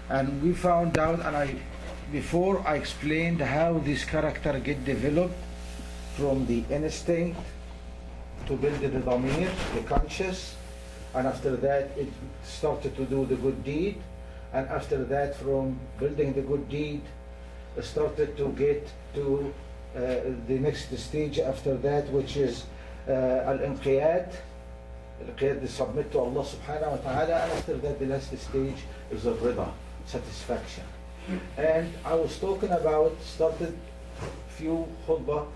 And we found out, and before I explained how this character get developed from the instinct to build the dhamir, the conscious, and after that it started to do the good deed, and after that from building the good deed started to get to the next stage after that, which is al-inqiyad, the submit to Allah subhanahu wa ta'ala, and after that the last stage is al-rida, satisfaction. And I was talking about, started few khutbah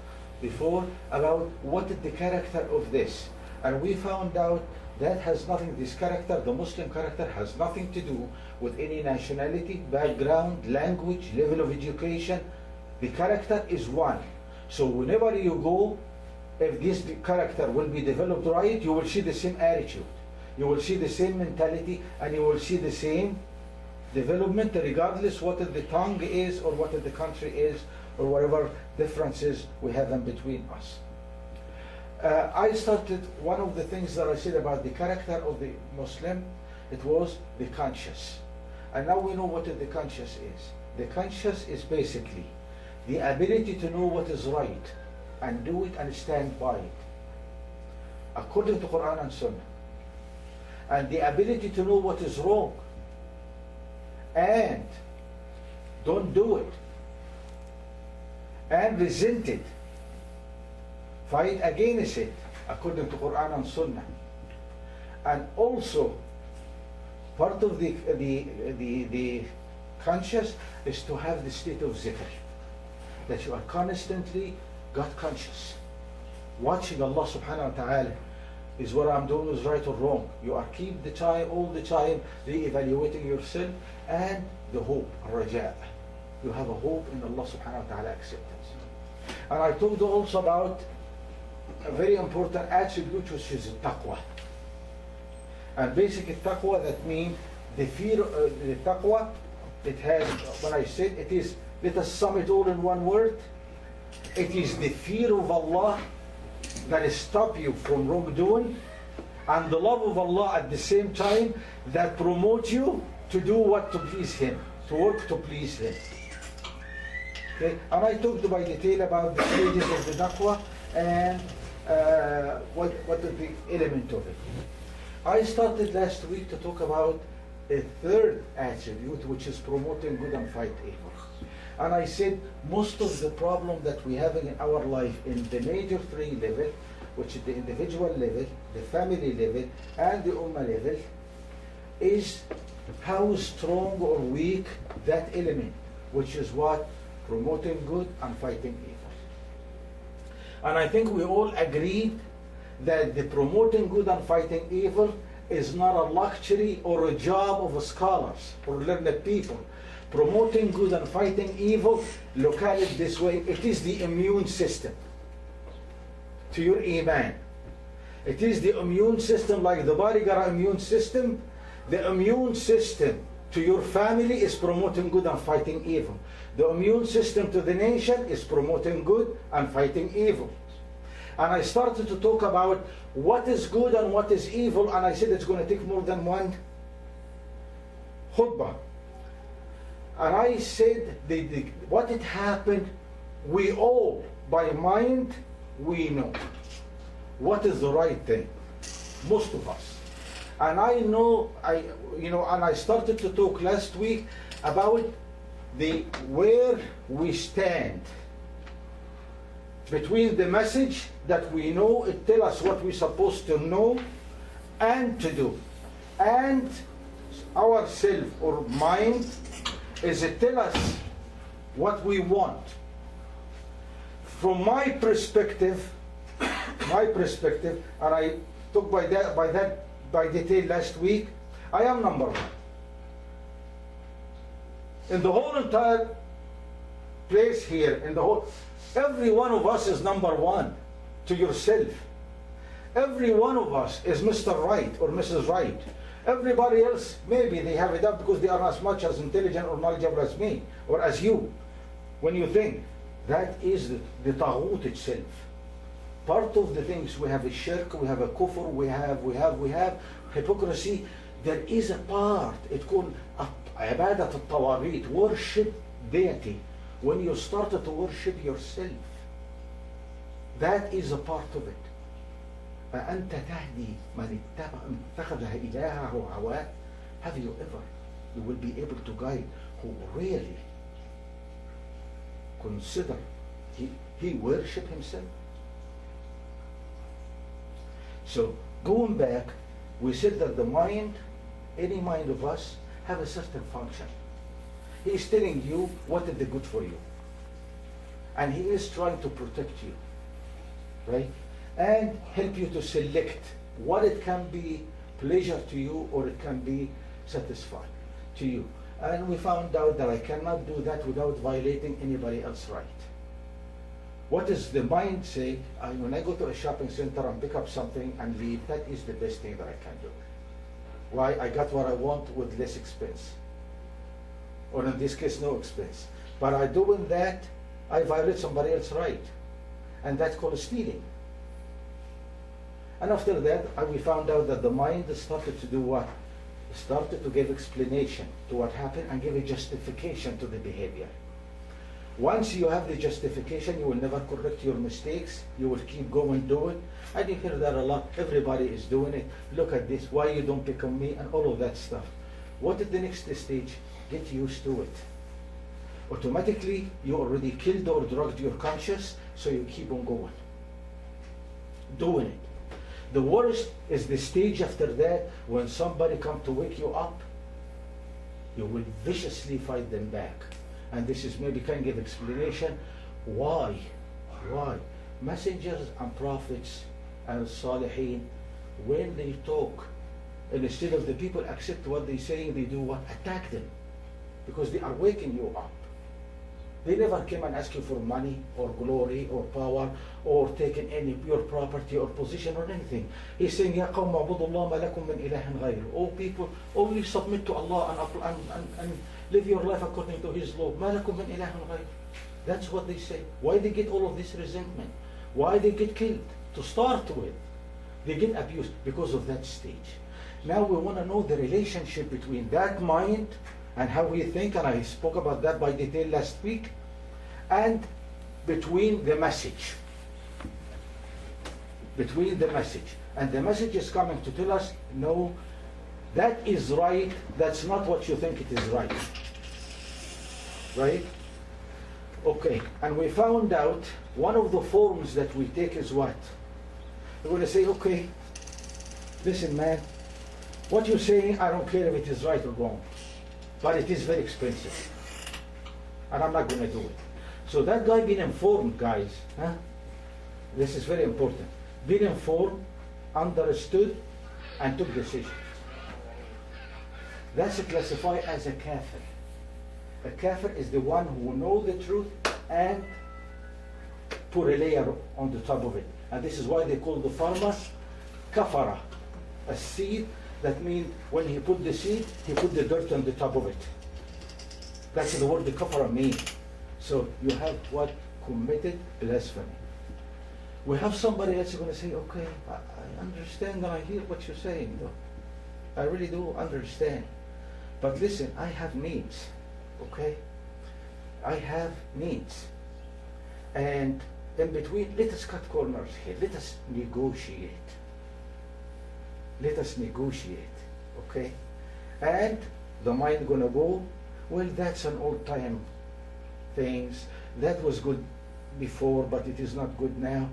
before, about what is the character of this, and we found out that has nothing, this character, the Muslim character, has nothing to do with any nationality, background, language, level of education. The character is one. So whenever you go, if this character will be developed right, you will see the same attitude, you will see the same mentality, and you will see the same development, regardless what the tongue is or what the country is or whatever differences we have in between us. I started, one of the things that I said about the character of the Muslim, it was the conscious. And now we know what the conscious is. The conscious is basically the ability to know what is right and do it and stand by it, according to Quran and Sunnah. And the ability to know what is wrong and don't do it, and resent it, fight against it, according to Quran and Sunnah. And also part of the conscious is to have the state of zikr, that you are constantly God conscious, watching Allah subhanahu wa ta'ala. Is what I'm doing is right or wrong? You are keep the time, all the time, re-evaluating yourself, and the hope, raja. You have a hope in Allah subhanahu wa ta'ala acceptance. And I talked also about a very important attribute, which is taqwa. And basic taqwa, that means the fear, the taqwa, it has, when I said it is, let us sum it all in one word, it is the fear of Allah that stop you from wrongdoing, and the love of Allah at the same time that promote you to do what to please Him, to work to please Him. Okay? And I talked by detail about the stages of the taqwa and what is the element of it. I started last week to talk about a third attribute, which is promoting good and fight evil. And I said most of the problem that we have in our life in the major three level, which is the individual level, the family level, and the ummah level, is how strong or weak that element, which is what? Promoting good and fighting evil. And I think we all agreed that the promoting good and fighting evil is not a luxury or a job of scholars or learned people. Promoting good and fighting evil, look at it this way, it is the immune system to your iman. It is the immune system, like the body got an immune system. The immune system to your family is promoting good and fighting evil. The immune system to the nation is promoting good and fighting evil. And I started to talk about what is good and what is evil, and I said it's going to take more than one khutbah. And I said what had happened, we all, by mind, we know what is the right thing, most of us. And I know, and I started to talk last week about where we stand between the message that we know, it tells us what we're supposed to know and to do, and our self or mind is it tell us what we want. From my perspective, and I took by detail last week, I am number one. In the whole entire place here, every one of us is number one to yourself. Every one of us is Mr. Right or Mrs. Right. Everybody else, maybe they have it up because they are as much as intelligent or knowledgeable as me or as you. When you think, that is the taghut itself. Part of the things, we have a shirk, we have a kufr, we have hypocrisy. there is a part, it's called عبادة الطواغيت, worship deity. When you start to worship yourself, that is a part of it. فأنت تهدي من اتخذها إلهه هواه. Have you ever? You will be able to guide who really consider he worship himself. So going back, we said that the mind, any mind of us, have a certain function. He is telling you what is the good for you. And he is trying to protect you. Right? And help you to select what it can be pleasure to you or it can be satisfying to you. And we found out that I cannot do that without violating anybody else's right. What does the mind say? When I go to a shopping center and pick up something and leave, that is the best thing that I can do. Why? I got what I want with less expense. Or in this case, no expense. But by doing that, I violate somebody else's right. And that's called stealing. And after that, we found out that the mind started to do what? Started to give explanation to what happened and give a justification to the behavior. Once you have the justification, you will never correct your mistakes. You will keep going, do it. And you hear that a lot. Everybody is doing it. Look at this. Why you don't pick on me? And all of that stuff. What is the next stage? Get used to it. Automatically, you already killed or drugged your conscience, so you keep on going. Doing it. The worst is the stage after that when somebody comes to wake you up. You will viciously fight them back. And this is maybe can give explanation why. Messengers and prophets and Salihin, when they talk, and instead of the people accept what they're saying, they do what? Attack them. Because they are waking you up. They never came and asked you for money or glory or power or taking any your property or position or anything. He's saying, Ya qawm a'budu Allah ma lakum min ilahin ghayr. Oh people, only submit to Allah and live your life according to His law. Ma lakum min ilahin ghayr. That's what they say. Why they get all of this resentment? Why they get killed? To start with, they get abused because of that stage. Now we want to know the relationship between that mind and how we think, and I spoke about that by detail last week, and between the message. Between the message. And the message is coming to tell us, no, that is right, that's not what you think it is right. Right? Okay, and we found out one of the forms that we take is what? We're going to say, okay, listen man, what you're saying, I don't care if it is right or wrong. But it is very expensive. And I'm not going to do it. So that guy being informed, guys, this is very important. Being informed, understood, and took decision. That's classified as a kafir. A kafir is the one who knows the truth and put a layer on the top of it. And this is why they call the farmer kafara. A seed. That means when he put the seed, he put the dirt on the top of it. That's the word the kafara means. So you have what? Committed blasphemy. We have somebody else going to say, okay, I understand and I hear what you're saying though. I really do understand. But listen, I have needs. Okay? I have needs. And in between, let us cut corners here. Let us negotiate. Let us negotiate, okay? And the mind gonna go, well, that's an old time things. That was good before, but it is not good now.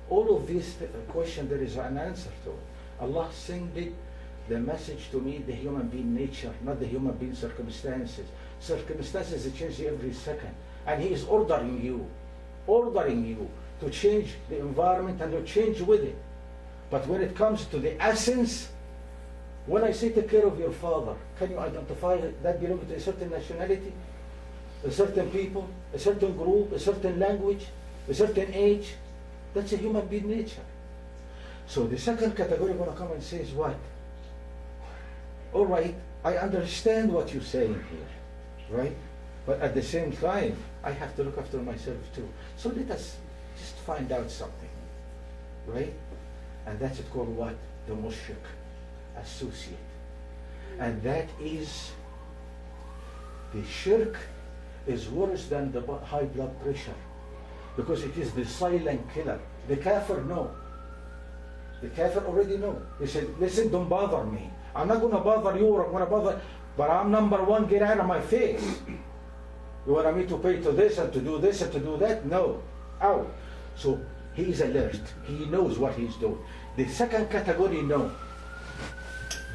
All of this question, there is an answer to it. Allah sent the message to me, the human being nature, not the human being circumstances. Circumstances change every second. And He is ordering you to change the environment and to change with it. But when it comes to the essence, when I say take care of your father, can you identify that belongs to a certain nationality, a certain people, a certain group, a certain language, a certain age? That's a human being nature. So the second category going to come and says what? All right, I understand what you're saying here, right? But at the same time, I have to look after myself too. So let us just find out something, right? And that's it called what? The mushrik, associate. And that is, the shirk is worse than the high blood pressure, because it is the silent killer. The kafir know. The kafir already know. He said, listen, don't bother me. I'm not going to bother you, or I'm going to bother, but I'm number one, get out of my face. You want me to pay to this and to do this and to do that? No. Out. So he is alert. He knows what he's doing. The second category, no.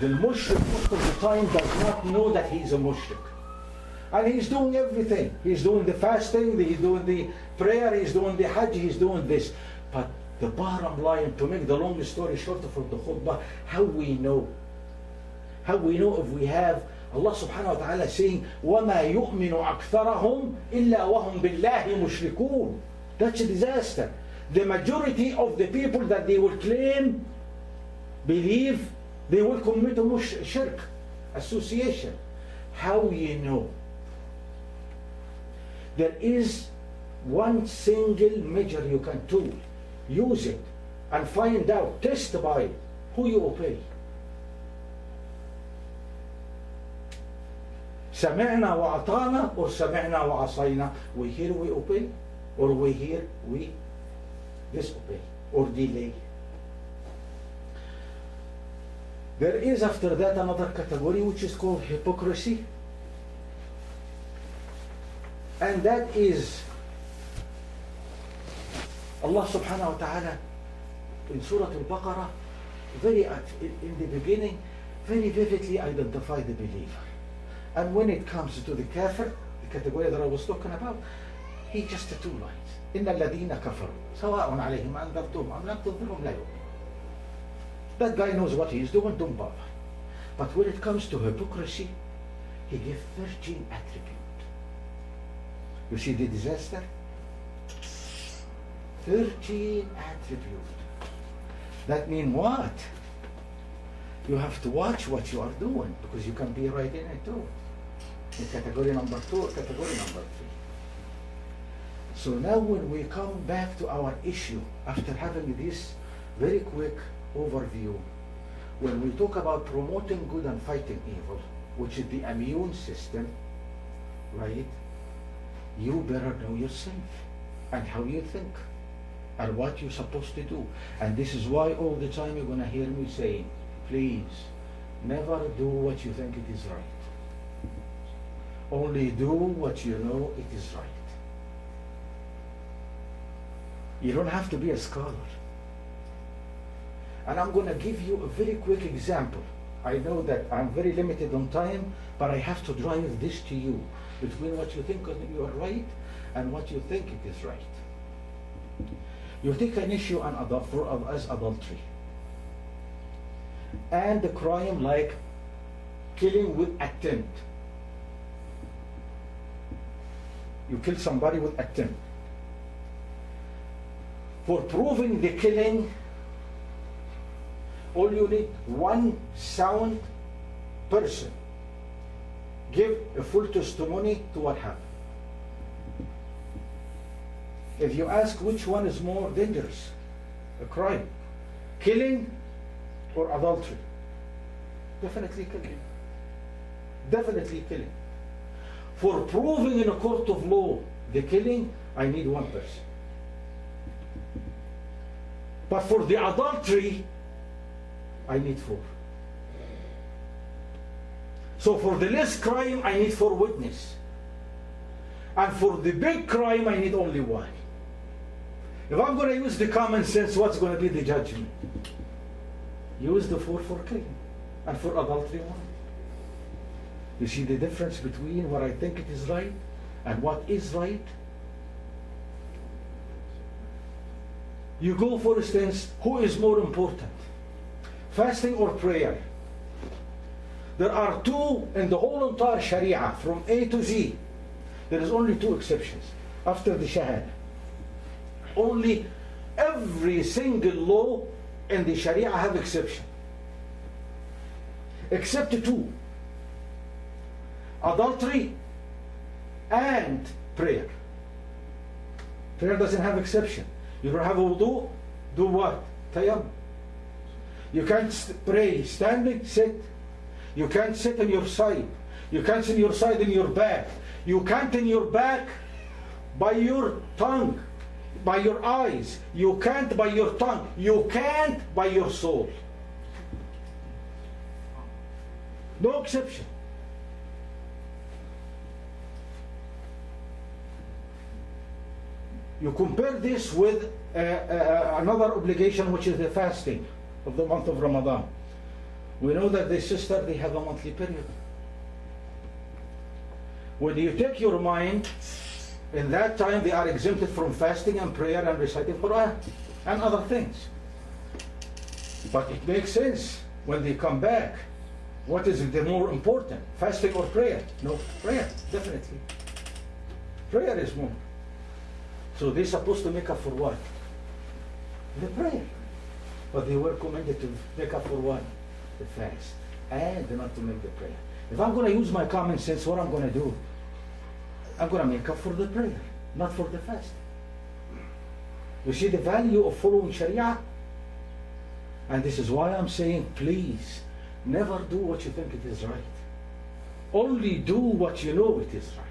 The mushrik most of the time does not know that he's a mushrik. And he's doing everything. He's doing the fasting, he's doing the prayer, he's doing the hajj, he's doing this. But the bottom line, to make the long story short from the khutbah, how we know? How we know if we have Allah subhanahu wa ta'ala saying, وَمَا يُؤْمِنُ أَكْثَرَهُمْ إِلَّا وَهُمْ بِاللَّهِ مُشْرِكُونَ. That's a disaster. The majority of the people that they will claim, believe, they will commit a shirk, association. How you know? There is one single measure you can do. Use it and find out, test by who you obey. سمعنا وأطعنا or سمعنا وعصينا. We hear, we obey, or we hear, we disobey or delay. There is after that another category which is called hypocrisy, and that is Allah subhanahu wa ta'ala in Surah Al-Baqarah in the beginning very vividly identify the believer. And when it comes to the kafir, the category that I was talking about, he just two lines. إِنَّ الَّذِينَ كَفَرُوا سَوَاءٌ عَلَيْهِمْ أَنذَرْتُمْ أَمْ لَمْ تُنذِرْهُمْ لَا يُؤْمِنُونَ. That guy knows what he's doing, don't bother. But when it comes to hypocrisy, he gives 13 attributes. You see the disaster? 13 attributes. That means what? You have to watch what you are doing, because you can be right in it too. In category number 2 or category number 3. So now when we come back to our issue, after having this very quick overview, when we talk about promoting good and fighting evil, which is the immune system, right? You better know yourself and how you think and what you're supposed to do. And this is why all the time you're going to hear me saying, please, never do what you think it is right. Only do what you know it is right. You don't have to be a scholar. And I'm going to give you a very quick example. I know that I'm very limited on time, but I have to drive this to you, between what you think you are right and what you think it is right. You take an issue as adultery, and a crime like killing with attempt. You kill somebody with attempt. For proving the killing, all you need one sound person give a full testimony to what happened. If you ask which one is more dangerous, a crime, killing or adultery, definitely killing. Definitely killing. For proving in a court of law the killing, I need one person. But for the adultery, I need 4. So for the less crime, I need 4 witnesses. And for the big crime, I need only 1. If I'm going to use the common sense, what's going to be the judgment? Use the 4 for killing, and for adultery 1. You see the difference between what I think it is right and what is right? You go, for instance, who is more important? Fasting or prayer? There are 2 in the whole entire Sharia, from A to Z. There is only 2 exceptions after the Shahada. Only every single law in the Sharia have exception. Except 2. Adultery and prayer. Prayer doesn't have exception. You don't have a wudu, do what? Tayammum. You can't pray standing, sit. You can't sit on your side. You can't sit on your side in your back. You can't in your back by your tongue, by your eyes. You can't by your tongue. You can't by your soul. No exception. You compare this with another obligation, which is the fasting of the month of Ramadan. We know that the sister, they have a monthly period. When you take your mind, in that time they are exempted from fasting and prayer and reciting Quran and other things. But it makes sense when they come back. What is the more important, fasting or prayer? No, prayer, definitely. Prayer is more. So they're supposed to make up for what? The prayer. But they were commanded to make up for what? The fast. And not to make the prayer. If I'm going to use my common sense, what I'm going to do? I'm going to make up for the prayer, not for the fast. You see the value of following Sharia? And this is why I'm saying, please, never do what you think it is right. Only do what you know it is right.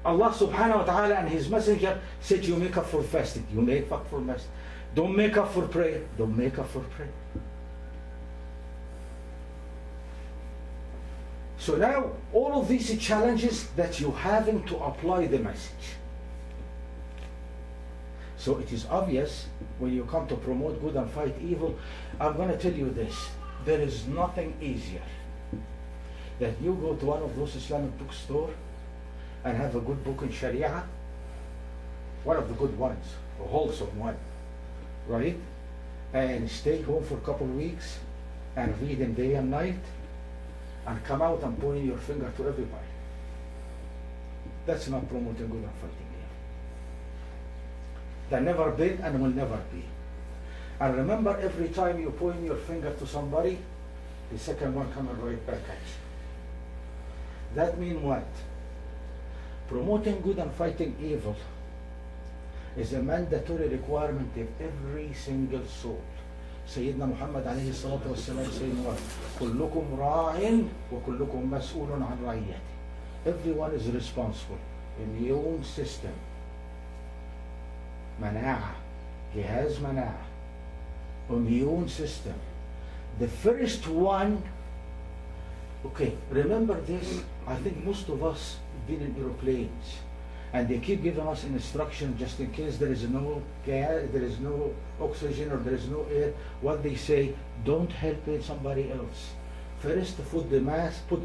Allah subhanahu wa ta'ala and His Messenger said you make up for fasting, you make up for fasting. Don't make up for prayer, don't make up for prayer. So now, all of these challenges that you're having to apply the message. So it is obvious when you come to promote good and fight evil, I'm going to tell you this, there is nothing easier that you go to one of those Islamic bookstores and have a good book in Sharia, one of the good ones, a wholesome one, right? And stay home for a couple of weeks and read them day and night and come out and point your finger to everybody. That's not promoting good and fighting evil. That never been and will never be. And remember, every time you point your finger to somebody, the second one coming right back at you. That means what? Promoting good and fighting evil is a mandatory requirement of every single soul. Sayyidina Muhammad alayhi salatu wasalam saying what? كلكم راع وكلكم مسؤول عن رعيته. Everyone is responsible. Immune system, مناعة, جهاز مناعة, immune system. The first one, okay, remember this, I think most of us been in aeroplanes and they keep giving us instruction just in case there is no gas, there is no oxygen or there is no air. What they say, don't help somebody else. First put the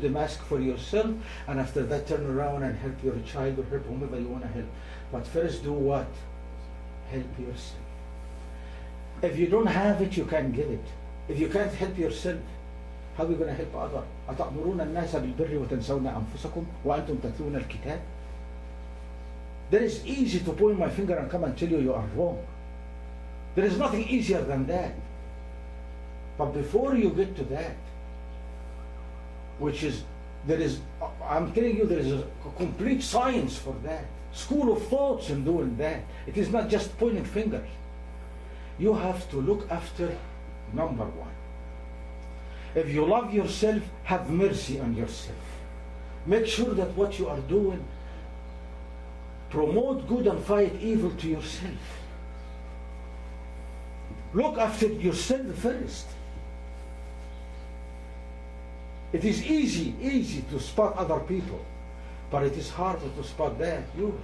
mask for yourself, and after that turn around and help your child or help whomever you want to help. But first do what? Help yourself. If you don't have it, you can't get it. If you can't help yourself, how are you going to help others? أتأمرون الناس بالبر وتنسون أنفسكم وأنتم تتلون الكتاب? That is easy to point my finger and come and tell you you are wrong. There is nothing easier than that. But before you get to that, which is, I'm telling you, there is a complete science for that. School of thoughts in doing that. It is not just pointing fingers. You have to look after number one. If you love yourself, have mercy on yourself. Make sure that what you are doing, promote good and fight evil to yourself. Look after yourself first. It is easy to spot other people, but it is harder to spot that yours.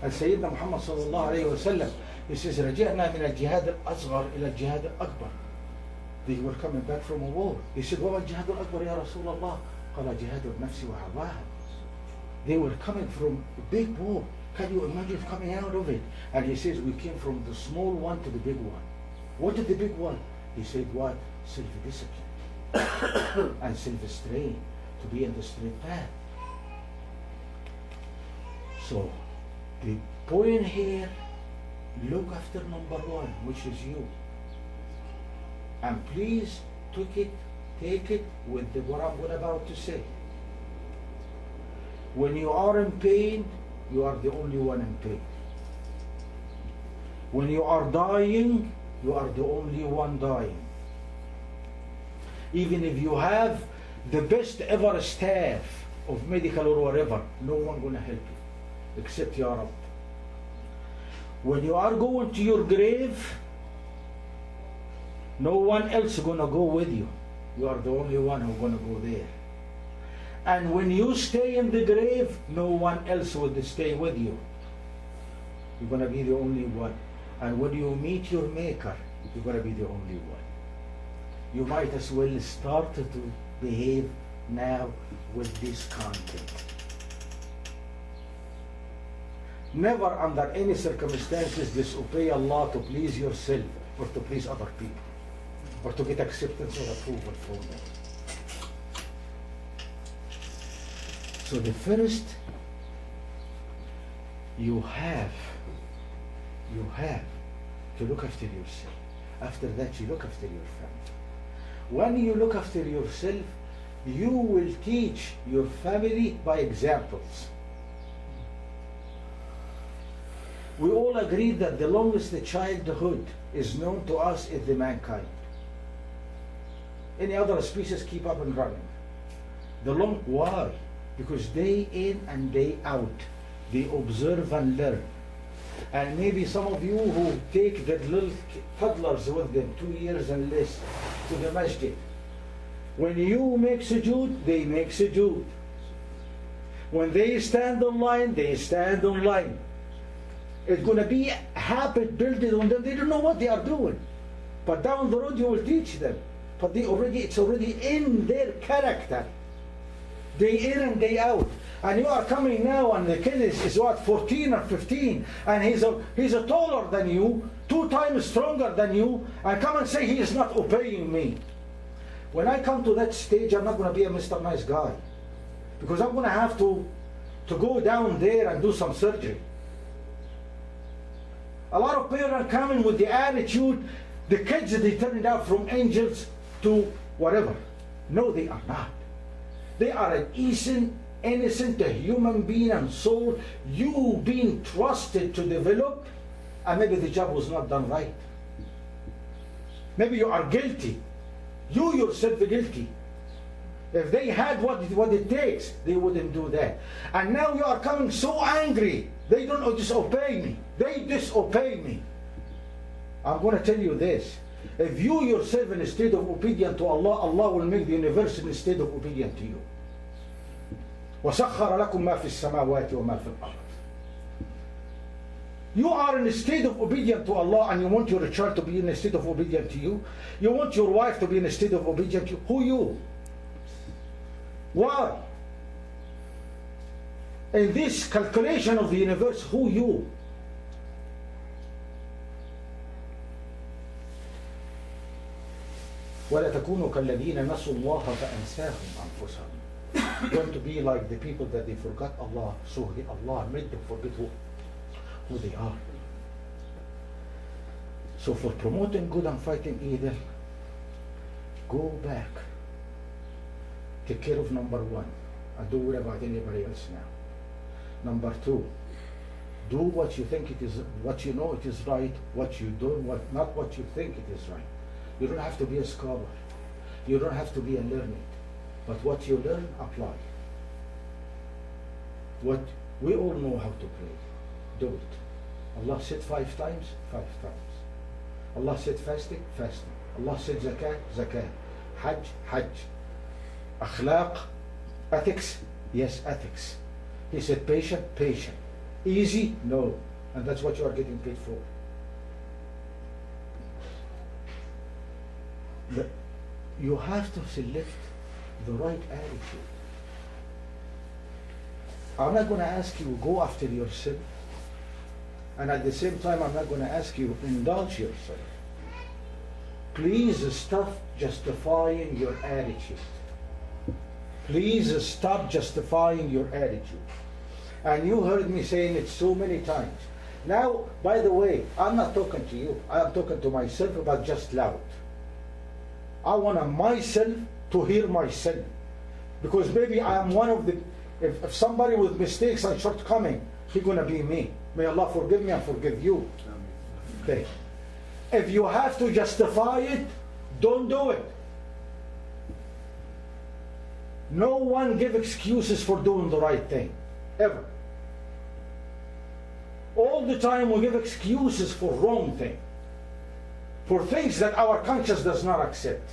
And Sayyidina Muhammad sallallahu alayhi wa sallam, he says, رجعنا من الجهاد الأصغر إلى الجهاد الأكبر. They were coming back from a war. He said, وما الجهاد الأكبر يا رسول الله؟ قال جهاد النفس وهواها. They were coming from a big war. Can you imagine coming out of it? And he says, we came from the small one to the big one. What is the big one? He said, what? Self-discipline and self-restraint to be in the straight path. So the point here, look after number one, which is you. And please take it with what I'm about to say. When you are in pain, you are the only one in pain. When you are dying, you are the only one dying. Even if you have the best ever staff of medical or whatever, no one gonna help you except Ya Rab. When you are going to your grave, no one else gonna go with you. You are the only one who's gonna go there. And when you stay in the grave, no one else will stay with you. You're gonna be the only one. And when you meet your Maker, you're gonna be the only one. You might as well start to behave now with this content. Never under any circumstances disobey Allah to please yourself or to please other people or to get acceptance or approval from them. So the first, you have to look after yourself. After that, you look after your family. When you look after yourself, you will teach your family by examples. We all agree that the longest childhood is known to us is the mankind. Any other species keep up and running. Why? Because day in and day out, they observe and learn. And maybe some of you who take the little toddlers with them, 2 years and less, to the masjid. When you make sujood, they make sujood. When they stand on line, they stand on line. It's going to be a habit built on them. They don't know what they are doing. But down the road, you will teach them. But it's already in their character. Day in and day out. And you are coming now, and the kid is what, 14 or 15, and he's a taller than you, 2 times stronger than you, and come and say he is not obeying me. When I come to that stage, I'm not going to be a Mr. Nice Guy, because I'm going to have to go down there and do some surgery. A lot of parents come in with the attitude, the kids, they turned out from angels to whatever. No, they are not. They are an innocent human being and soul, you being trusted to develop, and maybe the job was not done right. Maybe you are guilty. You yourself are guilty. If they had what it takes, they wouldn't do that. And now you are coming so angry. They don't disobey me. They disobey me. I'm going to tell you this. If you yourself in a state of obedience to Allah, Allah will make the universe in a state of obedience to you. وَسَخَّرَ لَكُم مَا فِي السَّمَاوَاتِ وَمَا فِي الْأَرْضِ. You are in a state of obedience to Allah, and you want your child to be in a state of obedience to you. You want your wife to be in a state of obedience to you. Who you? Why? In this calculation of the universe, who you? وَلَا تَكُونُوا كَالَّذِينَ نَسُوا اللَّهَ فَأَنْسَاهُمْ أَنفُسَهُم. Going to be like the people that they forgot Allah, so Allah made them forget who they are. So for promoting good and fighting evil, go back. Take care of number 1, and don't worry about anybody else now. Number 2, do what you think it is, what you know it is right, what you don't, not what you think it is right. You don't have to be a scholar. You don't have to be a learned. But what you learn, apply. What we all know how to pray, do it. Allah said 5 times, 5 times. Allah said fasting, fasting. Allah said zakat, zakat. Hajj, hajj. Akhlaq, ethics, yes, ethics. He said patient, patient. Easy, no. And that's what you are getting paid for. You have to select the right attitude. I'm not going to ask you go after yourself, and at the same time I'm not going to ask you indulge yourself. Please stop justifying your attitude. Please stop justifying your attitude. And you heard me saying it so many times. Now, by the way, I'm not talking to you. I'm talking to myself, but just loud. I want myself to hear myself, because maybe I am one of the, if somebody with mistakes and shortcomings, he's going to be me. May Allah forgive me and forgive you. Okay. If you have to justify it, don't do it. No one give excuses for doing the right thing, ever. All the time we give excuses for wrong thing, for things that our conscience does not accept.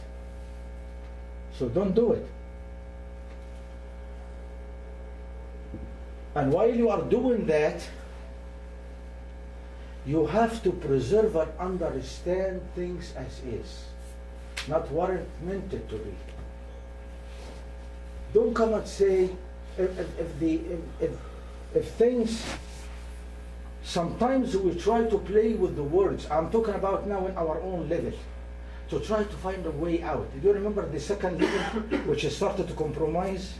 So don't do it. And while you are doing that, you have to preserve and understand things as is, not what it meant it to be. Don't come and say if things. Sometimes we try to play with the words. I'm talking about now in our own level, to try to find a way out. Do you remember the second level, which has started to compromise?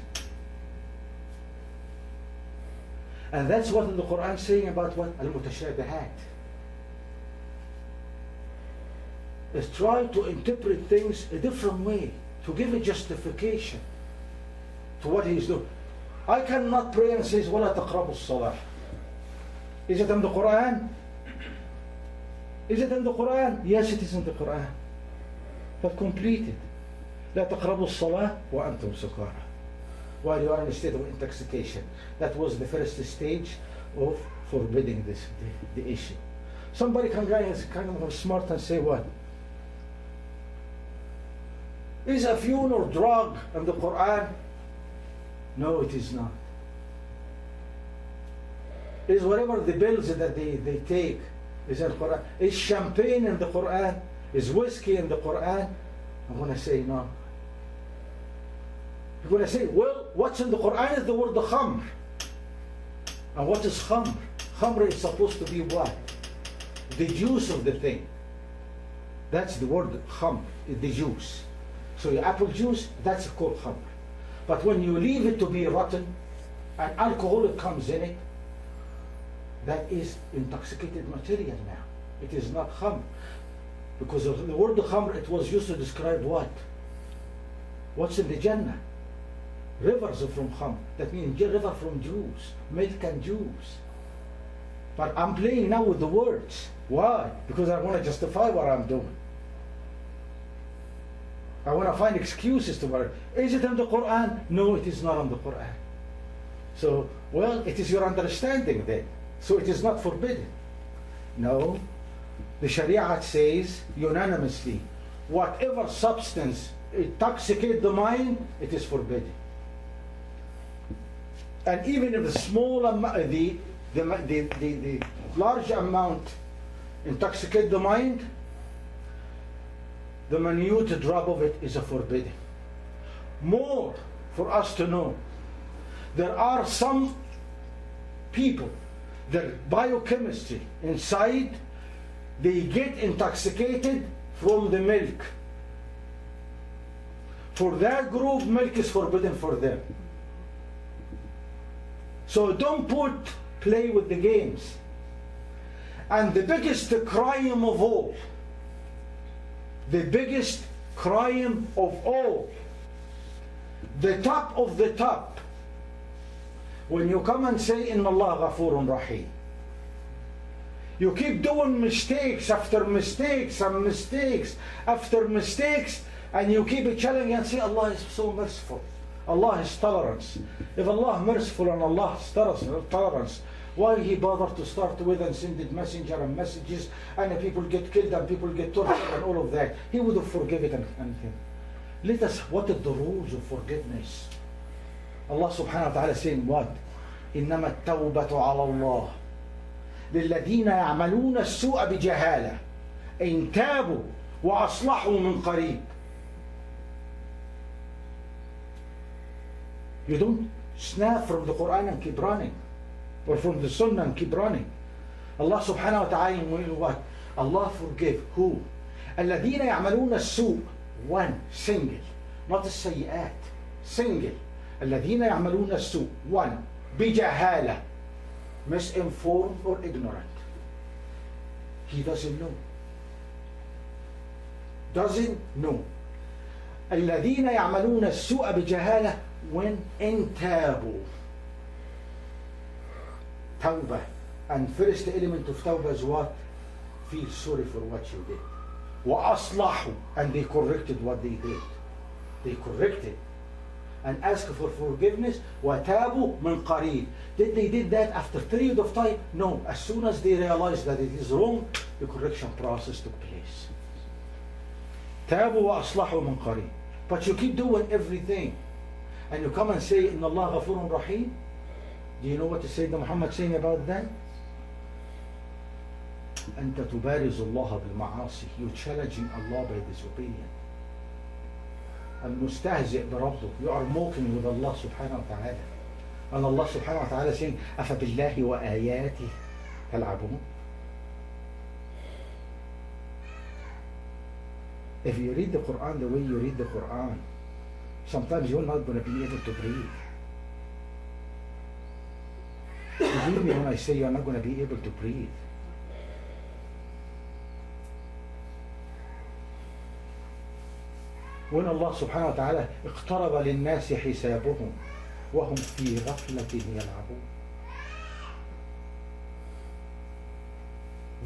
And that's what the Quran is saying about what? Al-Mutashabihat. Is try to interpret things a different way, to give a justification to what he's doing. I cannot pray and say, وَلَا تَقْرَبُوا الصَّلَاةِ. Is it in the Quran? Is it in the Quran? Yes, it is in the Quran. But complete it. لا تقربوا الصلاة وأنتم سكارى. While you are in a state of intoxication. That was the first stage of forbidding this, the issue. Somebody can go and kind of smart and say what? Is a fuel or drug in the Quran? No, it is not. Is whatever the pills that they take is in the Quran? Is champagne in the Quran? Is whiskey in the Quran? I'm going to say no. You're going to say, well, what's in the Quran is the word khamr. And what is khamr? Khamr is supposed to be what? The juice of the thing. That's the word khamr, the juice. So your apple juice, that's called khamr. But when you leave it to be rotten and alcohol comes in it, that is intoxicated material now. It is not khamr. Because of the word khamr, it was used to describe what? What's in the Jannah? Rivers are from khamr. That means river from juice, milk and juice. But I'm playing now with the words. Why? Because I want to justify what I'm doing. I want to find excuses to work. Is it in the Quran? No, it is not in the Quran. So, well, it is your understanding then. So it is not forbidden. No. The Sharia says unanimously, whatever substance intoxicates the mind, it is forbidden. And even if the small amount, the large amount intoxicates the mind, the minute drop of it is a forbidden. More for us to know. There are some people, their biochemistry inside, they get intoxicated from the milk. For that group, milk is forbidden for them. So don't play with the games. And the biggest crime of all, the biggest crime of all, the top of the top, when you come and say, Inna Allah Ghafurun Rahim, you keep doing mistakes after mistakes and mistakes after mistakes, and you keep challenging and say, Allah is so merciful. Allah is tolerance. If Allah merciful and Allah is tolerance, why He bothered to start with and send messenger and messages, and the people get killed and people get tortured and all of that? He would have forgiven anything. Let us, what are the rules of forgiveness? Allah subhanahu wa ta'ala saying what? إنما التوبة على الله للذين يعملون السوء بجهالة إن تابوا وأصلحوا من قريب. You don't snap from the Quran and keep running, or from the Sunnah and keep running. Allah subhanahu wa ta'ala will what? Allah forgive who? الذين يعملون السوء, one, single, not السيئات, single. الذين يعملون السوء, one, بجهالة, misinformed or ignorant. He doesn't know. Doesn't know. الذين يعملون السوء بجهالة, when in tabu. Tawbah. And first element of tawbah is what? Feel sorry for what you did. وأصلحوا, and they corrected what they did. They corrected. and ask for forgiveness. وَتَابُوا مِنْ قَرِيبٍ. Did they did that after a period of time? No. As soon as they realized that it is wrong, the correction process took place. تَابُوا وَأَصْلَحُوا مِنْ قَرِيبٍ. But you keep doing everything, and you come and say, إِنَّ اللَّهَ غَفُورٌ رَحِيمٌ. Do you know what Sayyidina Muhammad saying about that? أنت تبارز الله بالمعاصي. You're challenging Allah by disobedience. المستهزئ بربه. You are mocking with Allah subhanahu wa ta'ala. And Allah subhanahu wa ta'ala saying, أفبالله وآياته تلعبون. If you read the Quran the way you read the Quran, sometimes you're not going to be able to breathe. Believe me when I say you're not going to be able to breathe. When Allah subhanahu wa ta'ala اقترب للناس حسابهم وهم في غفلة يلعبون.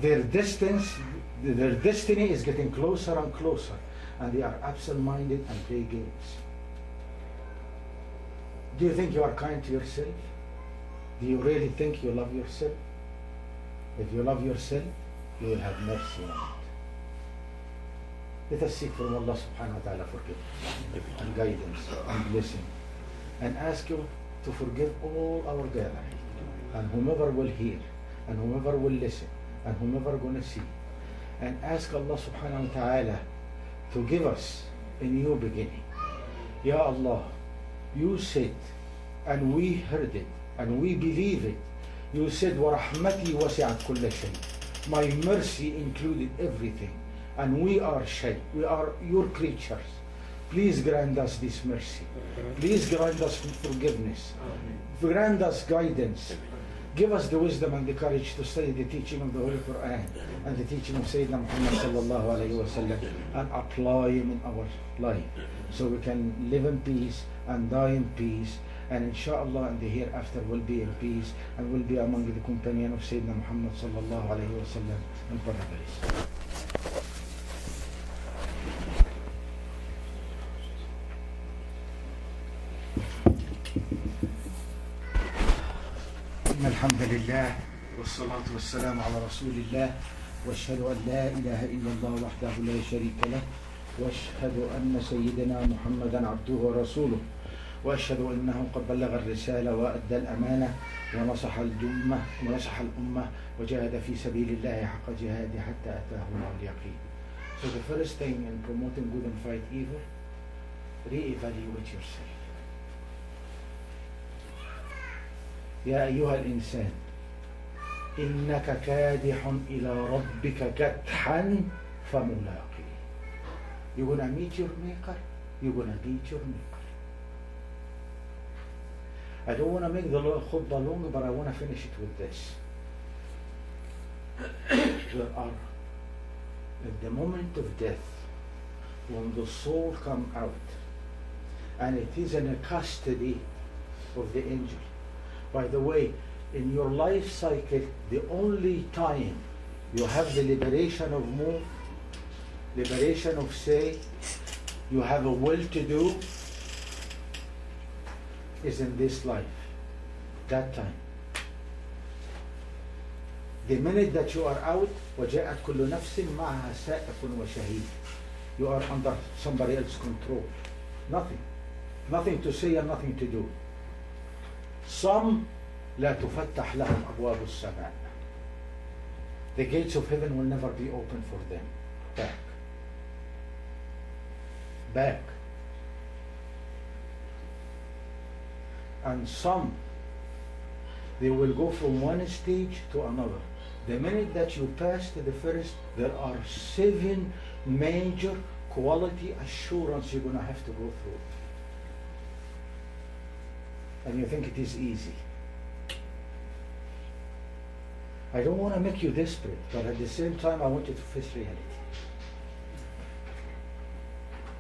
Their destiny is getting closer and closer, and they are absent-minded and play games. Do you think you are kind to yourself? Do you really think you love yourself? If you love yourself, you will have mercy on it. Let us seek from Allah subhanahu wa ta'ala forgiveness and guidance and blessing, and ask Him to forgive all our gathering, and whomever will hear, and whomever will listen, and whomever gonna see, and ask Allah subhanahu wa ta'ala to give us a new beginning. Ya Allah, you said, and we heard it, and we believe it. You said, وَرَحْمَتِي وَسِعَتْ كُلَّ شَيْءٍ. My mercy included everything, and we are shay. We are your creatures. Please grant us this mercy. Please grant us forgiveness. Grant us guidance. Give us the wisdom and the courage to study the teaching of the Holy Quran and the teaching of Sayyidina Muhammad sallallahu alayhi wa sallam, and apply them in our life, so we can live in peace and die in peace, and inshallah in the hereafter will be in peace, and will be among the companion of Sayyidina Muhammad sallallahu alayhi wa sallam in paradise. الحمد لله والصلاة والسلام على رسول الله، واشهد أن لا إله إلا الله وحده لا شريك له، واشهد أن سيدنا محمدا عبده ورسوله، واشهد أنه قد بلغ الرسالة وأدى الأمانة ونصح الأمة وجاهد في سبيل الله حق جهاده حتى أتاه اليقين. So the first thing in promoting good and fight evil, re-evaluate yourself. يا أيها الإنسان إنك كادح إلى ربك كدحا فملاقيه. You're gonna meet your maker. You're gonna beat your maker. I don't want to make the khutbah long, but I want to finish it with this. There are, at the moment of death, when the soul comes out, and it is in the custody of the angel. By the way, in your life cycle, the only time you have the liberation of move, liberation of say, you have a will to do, is in this life. That time. The minute that you are out, وَجَاءَتْ كُلُّ نَفْسٍ مَعَهَا سَائِقٌ وَشَهِيدٌ. You are under somebody else's control. Nothing. Nothing to say and nothing to do. Some لا تفتح لهم أبواب السماء. The gates of heaven will never be open for them. Back. And some, they will go from one stage to another. The minute that you pass to the first, there are 7 major quality assurance you're going to have to go through. And you think it is easy. I don't want to make you desperate, but at the same time I want you to face reality.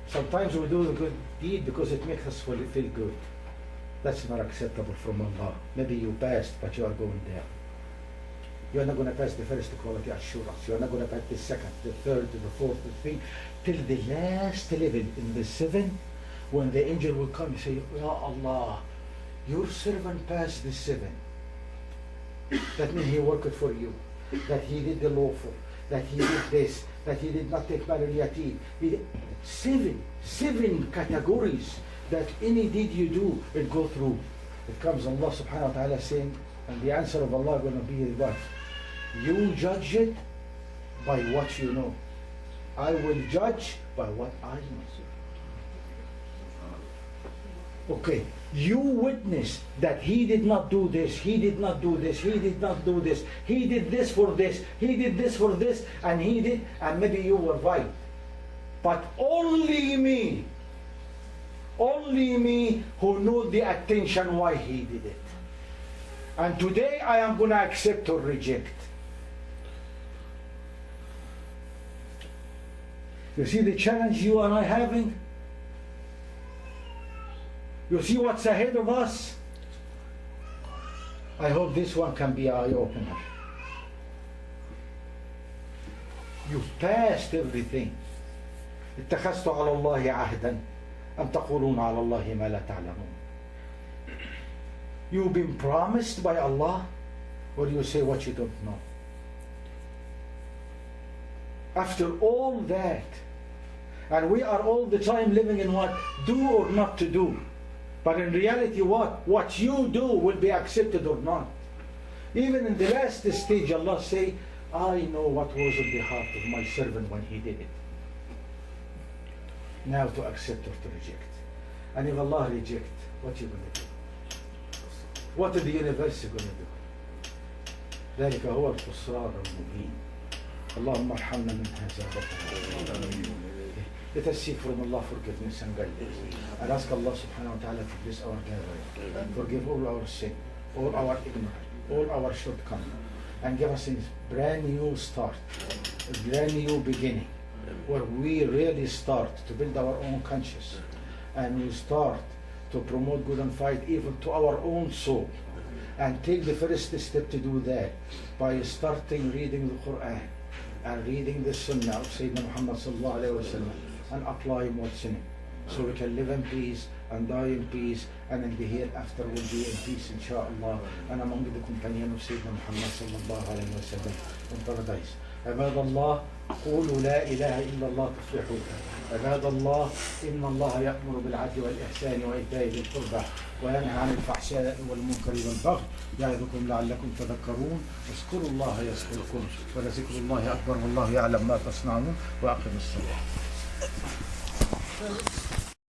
Sometimes we do a good deed because it makes us feel good. That's not acceptable from Allah. Maybe you passed, but you are going there. You're not going to pass the first quality assurance. You're not going to pass the second, the third, the fourth, the fifth, till the last level in the 7, when the angel will come, you say, Ya Allah, your servant passed the 7. That means he worked for you, that he did the lawful, that he did this, that he did not take mal al-yatim. 7 categories that any deed you do, it go through. It comes Allah subhanahu wa ta'ala saying, and the answer of Allah going to be what? You judge it by what you know. I will judge by what I know. Okay, you witness that he did not do this, he did not do this, he did not do this, he did this for this, he did this for this, and he did, and maybe you were right. But only me who knew the attention why he did it. And today I am going to accept or reject. You see the challenge you and I having? You see what's ahead of us? I hope this one can be an eye-opener. You've passed everything. اتخذت على الله عهدا أم تقولون على الله ما لا تعلمون. You've been promised by Allah, or you say what you don't know. After all that, and we are all the time living in what? Do or not to do. But in reality what? What you do will be accepted or not. Even in the last stage, Allah say, I know what was in the heart of my servant when he did it. Now to accept or to reject. And if Allah reject, what are you going to do? What is the universe going to do? ذلك هو الخسران المبين. اللهم ارحمنا من هذا الرحمة. Let us seek from Allah forgiveness and guidance. And ask Allah subhanahu wa ta'ala to bless our gathering. Forgive all our sin, all our ignorance, all our shortcomings. And give us a brand new start, a brand new beginning. Where we really start to build our own conscience. And we start to promote good and fight evil to our own soul. And take the first step to do that by starting reading the Quran and reading the Sunnah of Sayyidina Muhammad sallallahu alayhi wa sallam and applying what's in it. So we can live in peace and die in peace, and in the hereafter will be in peace inshaAllah, and among the companions of Sayyidina Muhammad sallallahu alayhi wa sallam in paradise. عباد الله قولوا لا إله إلا الله تفلحوا. عباد الله إن الله يأمر بالعدل والإحسان وإيتاء ذي القربى وينهى عن الفحشاء والمنكر والبغي يعظكم لعلكم تذكرون. اذكروا الله يذكركم ولذكر الله أكبر والله يعلم ما تصنعون. وأقم الصلاة.